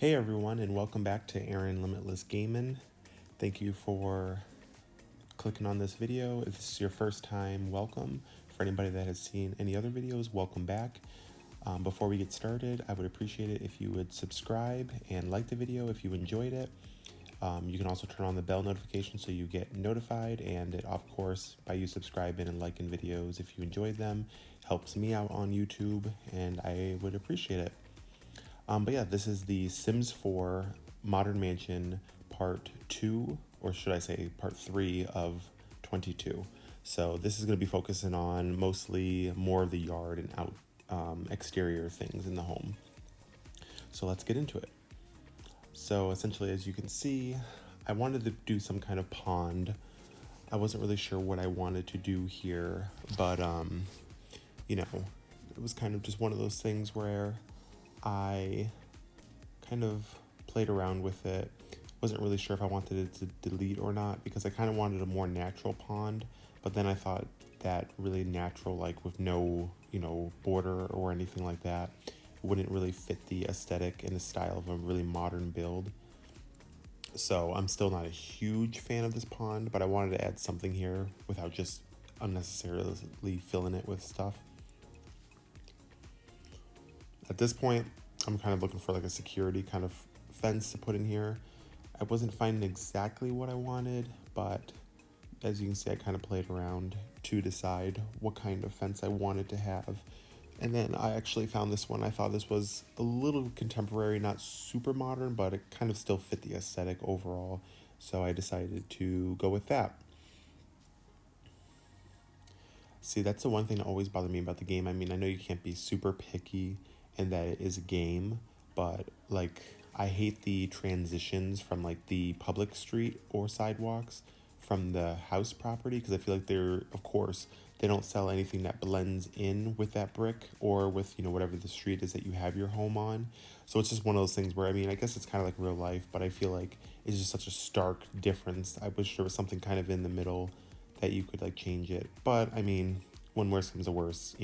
Hey everyone, and welcome back to Aaron Limitless Gaming. Thank you for clicking on this video. If this is your first time, welcome. For anybody that has seen any other videos, welcome back. Before we get started, I would appreciate it if you would subscribe and like the video if you enjoyed it. You can also turn on the bell notification so you get notified, and it, of course, by you subscribing and liking videos if you enjoyed them, helps me out on YouTube, and I would appreciate it. But yeah, this is the Sims 4 Modern Mansion Part 2, or should I say Part 3 of 22. So this is going to be focusing on mostly more of the yard and out exterior things in the home. So let's get into it. So essentially, as you can see, I wanted to do some kind of pond. I wasn't really sure what I wanted to do here, but you know, it was kind of just one of those things where I kind of played around with it. Wasn't really sure if I wanted it to delete or not, because I kind of wanted a more natural pond, but then I thought that really natural, like with no, border or anything like that, wouldn't really fit the aesthetic and the style of a really modern build. So I'm still not a huge fan of this pond, but I wanted to add something here without just unnecessarily filling it with stuff. At this point, I'm kind of looking for like a security kind of fence to put in here. I wasn't finding exactly what I wanted, but as you can see, I kind of played around to decide what kind of fence I wanted to have. And then I actually found this one. I thought this was a little contemporary, not super modern, but it kind of still fit the aesthetic overall. So I decided to go with that. See, that's the one thing that always bothered me about the game. I mean, I know you can't be super picky and that it is a game, but like I hate the transitions from like the public street or sidewalks from the house property, because I feel like of course, they don't sell anything that blends in with that brick or with, whatever the street is that you have your home on. So it's just one of those things where, I mean, I guess it's kind of like real life, but I feel like it's just such a stark difference. I wish there was something kind of in the middle that you could like change it. But I mean, when worse comes to worse,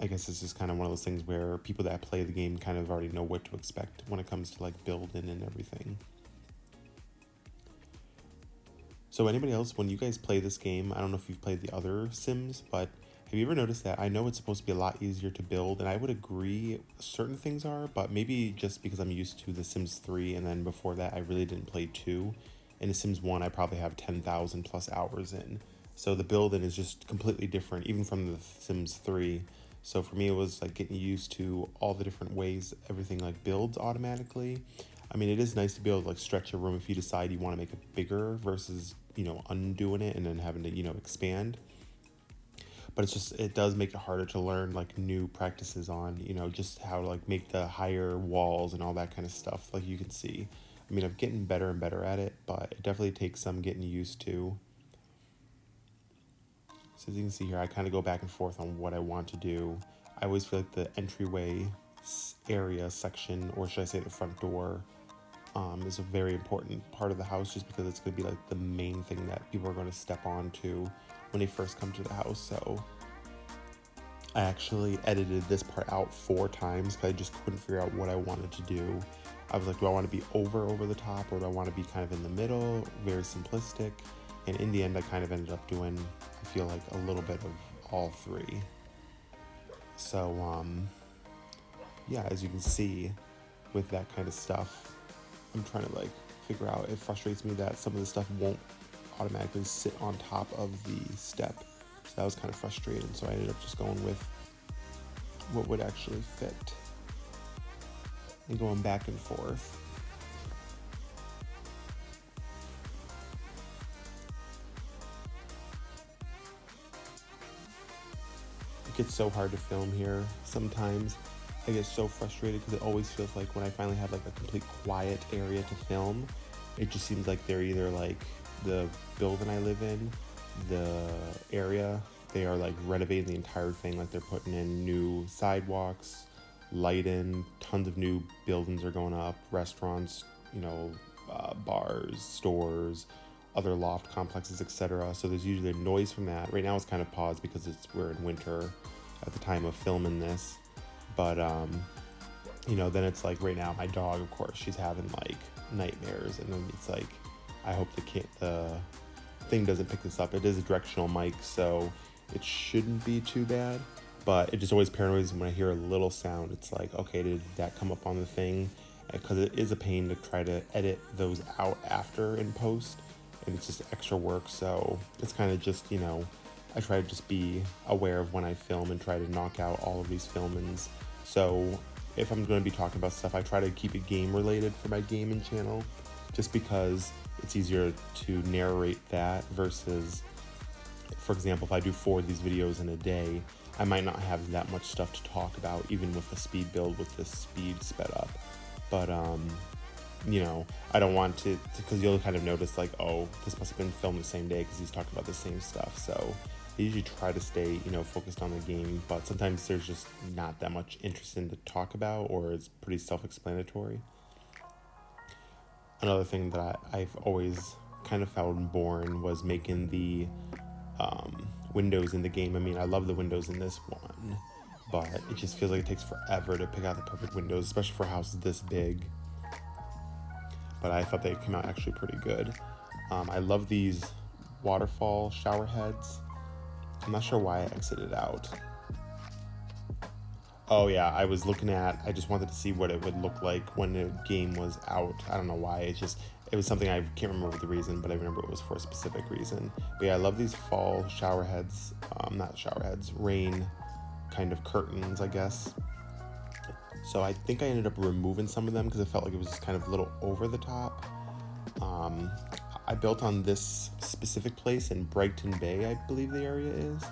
I guess it's just kind of one of those things where people that play the game kind of already know what to expect when it comes to like building and everything. So anybody else, when you guys play this game, I don't know if you've played the other Sims, but have you ever noticed that? I know it's supposed to be a lot easier to build, and I would agree certain things are, but maybe just because I'm used to the Sims 3, and then before that I really didn't play 2. And the Sims 1 I probably have 10,000 plus hours in. So the building is just completely different, even from the Sims 3. So for me, it was like getting used to all the different ways everything like builds automatically. I mean, it is nice to be able to like stretch a room if you decide you want to make it bigger versus, undoing it and then having to, expand. But it does make it harder to learn like new practices on, just how to like make the higher walls and all that kind of stuff. Like you can see, I mean, I'm getting better and better at it, but it definitely takes some getting used to. So as you can see here, I kind of go back and forth on what I want to do. I always feel like the entryway area section, or should I say the front door, is a very important part of the house, just because it's going to be like the main thing that people are going to step onto when they first come to the house. So I actually edited this part out 4 times because I just couldn't figure out what I wanted to do. I was like, do I want to be over the top, or do I want to be kind of in the middle, very simplistic? And in the end, I kind of ended up doing, I feel like, a little bit of all 3. So, yeah, as you can see, with that kind of stuff, I'm trying to like figure out, it frustrates me that some of the stuff won't automatically sit on top of the step. So that was kind of frustrating. So I ended up just going with what would actually fit and going back and forth. It gets so hard to film here sometimes. I get so frustrated because it always feels like when I finally have like a complete quiet area to film, it just seems like they're either like the building I live in, the area, they are like renovating the entire thing, like they're putting in new sidewalks, lighting, tons of new buildings are going up, restaurants, bars, stores, other loft complexes, etc. So there's usually noise from that. Right now it's kind of paused because we're in winter at the time of filming this, but then it's like right now my dog, of course, she's having like nightmares, and then it's like I hope the thing doesn't pick this up. It is a directional mic, so it shouldn't be too bad, but it just always paranoids when I hear a little sound. It's like, okay, did that come up on the thing? Because it is a pain to try to edit those out after in post, and it's just extra work. So it's kind of just, I try to just be aware of when I film and try to knock out all of these filmings. So if I'm going to be talking about stuff, I try to keep it game related for my gaming channel, just because it's easier to narrate that versus, for example, if I do 4 of these videos in a day, I might not have that much stuff to talk about, even with the speed build, with the speed sped up. But, I don't want to, because you'll kind of notice like, oh, this must have been filmed the same day because he's talking about the same stuff. So I usually try to stay, focused on the game, but sometimes there's just not that much interesting to talk about, or it's pretty self-explanatory. Another thing that I've always kind of found boring was making the windows in the game. I mean, I love the windows in this one, but it just feels like it takes forever to pick out the perfect windows, especially for a house this big. But I thought they came out actually pretty good. I love these waterfall shower heads. I'm not sure why I exited out. Oh yeah, I just wanted to see what it would look like when the game was out. I don't know why, it was something, I can't remember the reason, but I remember it was for a specific reason. But yeah, I love these fall shower heads, not shower heads, rain kind of curtains, I guess. So I think I ended up removing some of them because it felt like it was just kind of a little over the top. I built on this specific place in Brighton Bay, I believe the area is.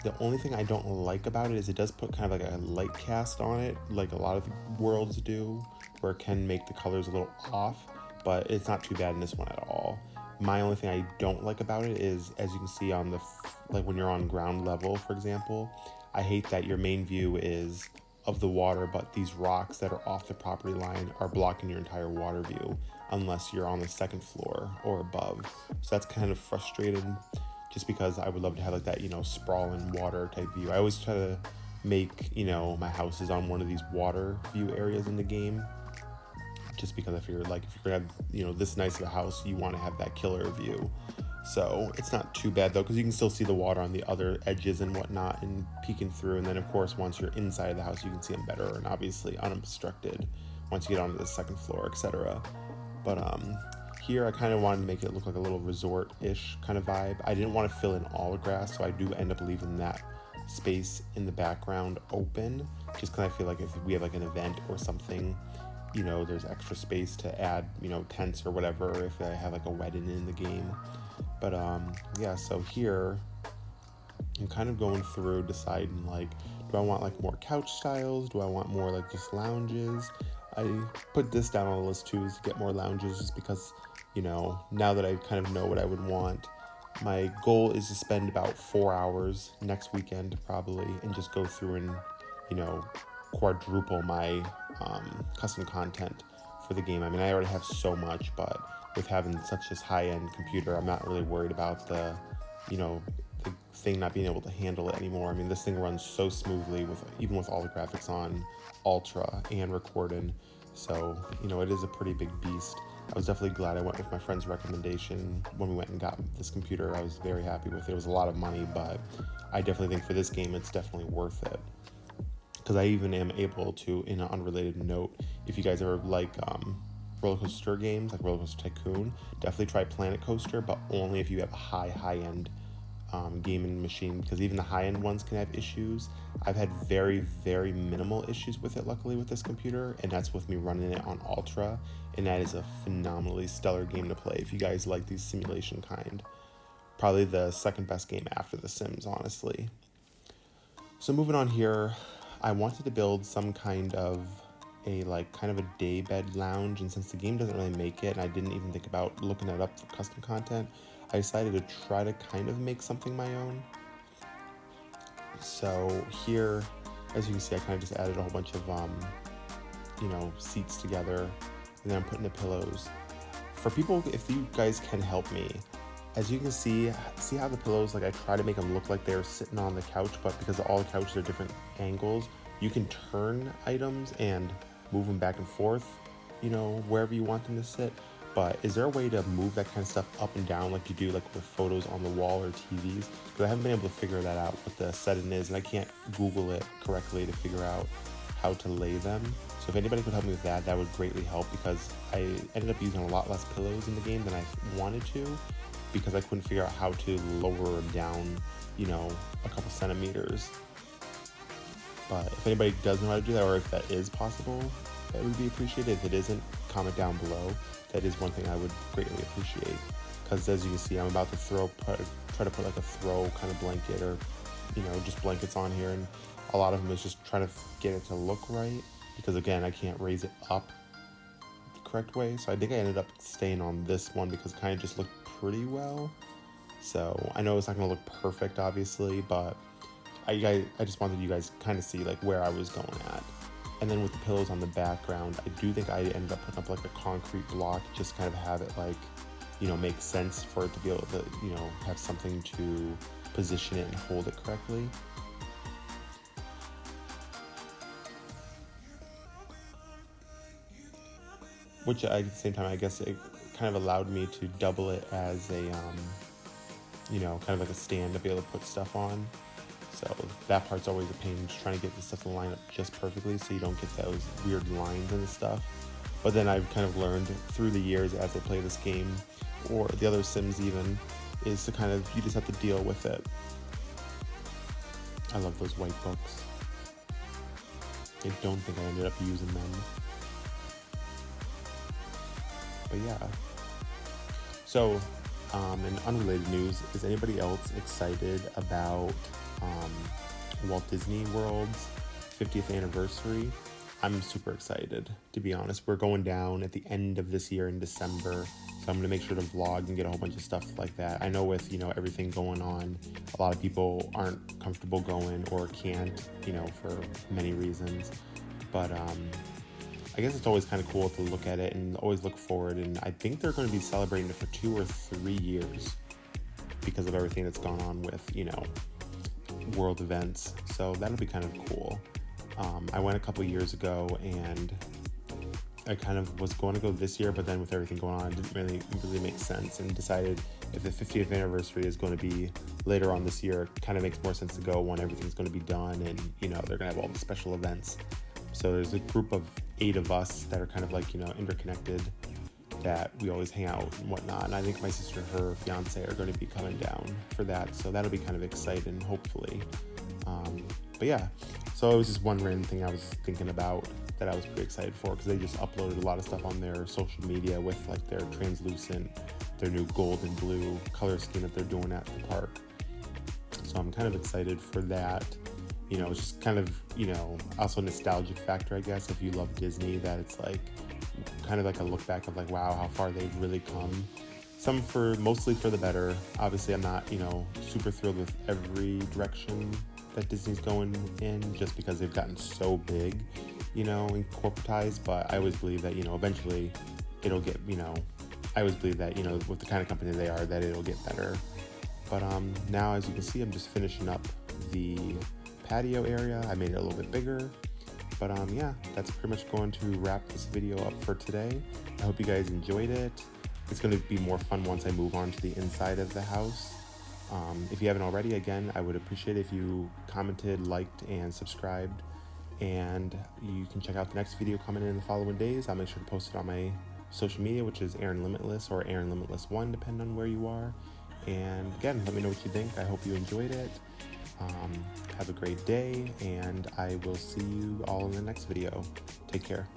The only thing I don't like about it is it does put kind of like a light cast on it, like a lot of worlds do, where it can make the colors a little off, but it's not too bad in this one at all. My only thing I don't like about it is, as you can see on like when you're on ground level, for example, I hate that your main view is of the water, but these rocks that are off the property line are blocking your entire water view unless you're on the second floor or above. So that's kind of frustrating, just because I would love to have like that, sprawling water type view. I always try to make, my houses on one of these water view areas in the game, just because I figured like if you're gonna have, this nice of a house, you want to have that killer view. So it's not too bad though, because you can still see the water on the other edges and whatnot and peeking through. And then of course, once you're inside the house, you can see them better and obviously unobstructed once you get onto the second floor, etc. But here I kind of wanted to make it look like a little resort-ish kind of vibe. I didn't want to fill in all the grass, so I do end up leaving that space in the background open, just because I feel like if we have like an event or something, there's extra space to add, tents or whatever, if I have like a wedding in the game. But yeah, so here I'm kind of going through deciding like, do I want like more couch styles? Do I want more like just lounges? I put this down on the list too, is to get more lounges, just because, now that I kind of know what I would want, my goal is to spend about 4 hours next weekend probably and just go through and, quadruple my custom content for the game. I mean, I already have so much, but with having such a high-end computer, I'm not really worried about the thing not being able to handle it anymore. I mean, this thing runs so smoothly even with all the graphics on ultra and recording. So, it is a pretty big beast. I was definitely glad I went with my friend's recommendation when we went and got this computer. I was very happy with it. It was a lot of money, but I definitely think for this game, it's definitely worth it. Because I even am able to, in an unrelated note, if you guys ever like roller coaster games, like Roller Coaster Tycoon, definitely try Planet Coaster, but only if you have a high-end gaming machine, because even the high-end ones can have issues. I've had very, very minimal issues with it, luckily, with this computer, and that's with me running it on Ultra, and that is a phenomenally stellar game to play if you guys like these simulation kind. Probably the second best game after The Sims, honestly. So moving on here, I wanted to build some kind of a day bed lounge, and since the game doesn't really make it and I didn't even think about looking it up for custom content, I decided to try to kind of make something my own. So here, as you can see, I kind of just added a whole bunch of seats together, and then I'm putting the pillows. For people, if you guys can help me, as you can see how the pillows, I try to make them look like they're sitting on the couch, but because all the couches are different angles, you can turn items and move them back and forth, wherever you want them to sit. But is there a way to move that kind of stuff up and down like you do like with photos on the wall or TVs? Because I haven't been able to figure that out, what the setting is, and I can't Google it correctly to figure out how to lay them. So if anybody could help me with that, that would greatly help, because I ended up using a lot less pillows in the game than I wanted to, because I couldn't figure out how to lower them down, a couple centimeters. But if anybody does know how to do that, or if that is possible, that would be appreciated. If it isn't, comment down below. That is one thing I would greatly appreciate, because as you can see, I'm about to try to put like a throw kind of blanket, or just blankets on here, and a lot of them is just trying to get it to look right, because again, I can't raise it up the correct way. So I think I ended up staying on this one because it kind of just looked pretty well. So I know it's not going to look perfect, obviously, but I just wanted you guys to kind of see like where I was going at. And then with the pillows on the background, I do think I ended up putting up like a concrete block, just kind of have it like, make sense for it to be able to, have something to position it and hold it correctly. Which at the same time, I guess it kind of allowed me to double it as a, kind of like a stand to be able to put stuff on. So that part's always a pain, just trying to get the stuff to line up just perfectly so you don't get those weird lines and stuff. But then I've kind of learned through the years as I play this game, or the other Sims even, is to kind of, you just have to deal with it. I love those white books. I don't think I ended up using them. But yeah. So, in unrelated news, is anybody else excited about Walt Disney World's 50th anniversary? I'm super excited, to be honest. We're going down at the end of this year in December, so I'm going to make sure to vlog and get a whole bunch of stuff like that. I know with, everything going on, a lot of people aren't comfortable going or can't, for many reasons. But I guess it's always kind of cool to look at it and always look forward, and I think they're going to be celebrating it for 2 or 3 years because of everything that's gone on with, world events. So that'll be kind of cool. I went a couple years ago, and I kind of was going to go this year, but then with everything going on, it didn't really make sense, and decided if the 50th anniversary is going to be later on this year, it kind of makes more sense to go when everything's going to be done, and they're going to have all the special events. So there's a group of 8 of us that are kind of like, interconnected, that we always hang out and whatnot. And I think my sister and her fiance are going to be coming down for that. So that'll be kind of exciting, hopefully. But yeah, so it was just one random thing I was thinking about that I was pretty excited for, because they just uploaded a lot of stuff on their social media with like their translucent, their new gold and blue color scheme that they're doing at the park. So I'm kind of excited for that. It's just kind of, also a nostalgic factor, I guess, if you love Disney, that it's like kind of like a look back of like, wow, how far they've really come. Mostly for the better. Obviously, I'm not, super thrilled with every direction that Disney's going in, just because they've gotten so big, and corporatized. But I always believe that, eventually it'll get, I always believe that, with the kind of company they are, that it'll get better. But now, as you can see, I'm just finishing up the patio area. I made it a little bit bigger. But yeah, that's pretty much going to wrap this video up for today. I hope you guys enjoyed it. It's going to be more fun once I move on to the inside of the house. If you haven't already, again, I would appreciate it if you commented, liked, and subscribed. And you can check out the next video coming in the following days. I'll make sure to post it on my social media, which is Aaron Limitless or Aaron Limitless 1, depending on where you are. And again, let me know what you think. I hope you enjoyed it. Have a great day, and I will see you all in the next video. Take care.